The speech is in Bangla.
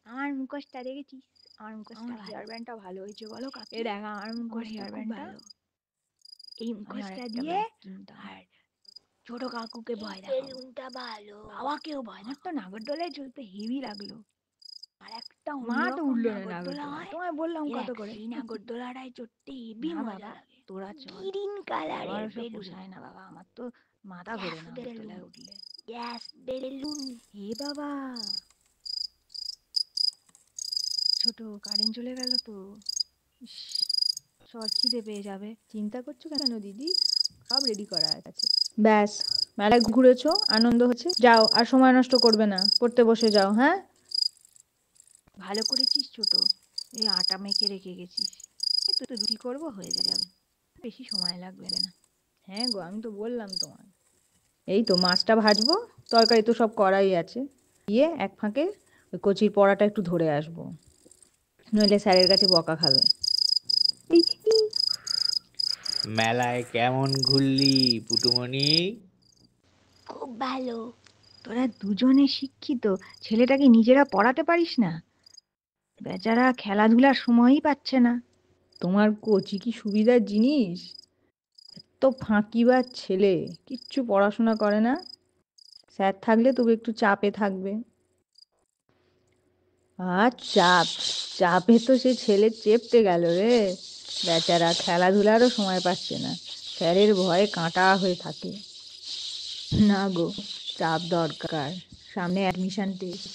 আমার মুখোশটা দেখেছিস? আমার মুখোশটা আমার ভালো। হেয়ার ব্যান্ডটা ভালো হয়েছে বলো কাকি? এ দেখ আমার মুখোশটা হেয়ার খুব ব্যান্ডটা ভালো। এই আমি মুখোশটা আরেকটা দিয়ে ব্যান্ড কিনতাম। আর ছোট কাকুকে ভয় দেখাবো। বেলুনটা ভালো, বাবাকেও ভয় আমার তো দেখাবো। নাগরদোলায় চলতে হেভি লাগলো। আর একটা মা তো অন্যরকম উঠলো না নাগরদোলা নাগরদোলায়, হয়। তোমায় বললাম এ কত দেখ, করে। সেই নাগরদোলাটায় চড়তে হেবি না মজা বাবা, লাগে। তোরা চল। গ্রিন আমার কালারের ওসব বেলুন, পোষায় না বাবা, আমার তো মাথা ঘোরে গ্যাস বেলুন, নাগরদোলায় উঠলে। Gas balloon. এ বাবা, ছোট কারেন্ট চলে গেল তো। ইস, সর খিদে পেয়ে যাবে। চিন্তা করছো কেন দিদি? সব রেডি করা আছে। ব্যাস, মেলায় ঘুরেছো, আনন্দ হচ্ছে, যাও আর সময় নষ্ট করবে না, পড়তে বসে যাও। হ্যাঁ, ভালো করেছিস ছোট, এই আটা মেখে রেখে গেছিস। এই তো রুটি করবো, হয়ে যাবে, বেশি সময় লাগবে না। হ্যাঁ গো, আমি তো বললাম তোমার। এই তো মাছটা ভাজবো, তরকারি তো সব করাই আছে। গিয়ে এক ফাঁকে ওই কচির পড়াটা একটু ধরে আসবো, নইলে স্যারের কাছে বকা খাবে। মেলায় কেমন ঘুরলি পুটুমণি? খুব ভালো। তোরা দুজনে শিক্ষিত, ছেলেটাকে নিজেরা পড়াতে পারিস না? বেচারা খেলাধুলার সময়ই পাচ্ছে না। তোমার কচি কি সুবিধার জিনিস! এত ফাঁকিবার ছেলে, কিচ্ছু পড়াশোনা করে না। স্যার থাকলে তবু একটু চাপে থাকবে। আর চাপ, চাপে তো সে ছেলে চেপতে গেল রে। বেচারা খেলাধুলারও সময় পাচ্ছে না, স্যারের ভয়ে কাঁটা হয়ে থাকে। না গো, চাপ দরকার, সামনে অ্যাডমিশন টেস্ট,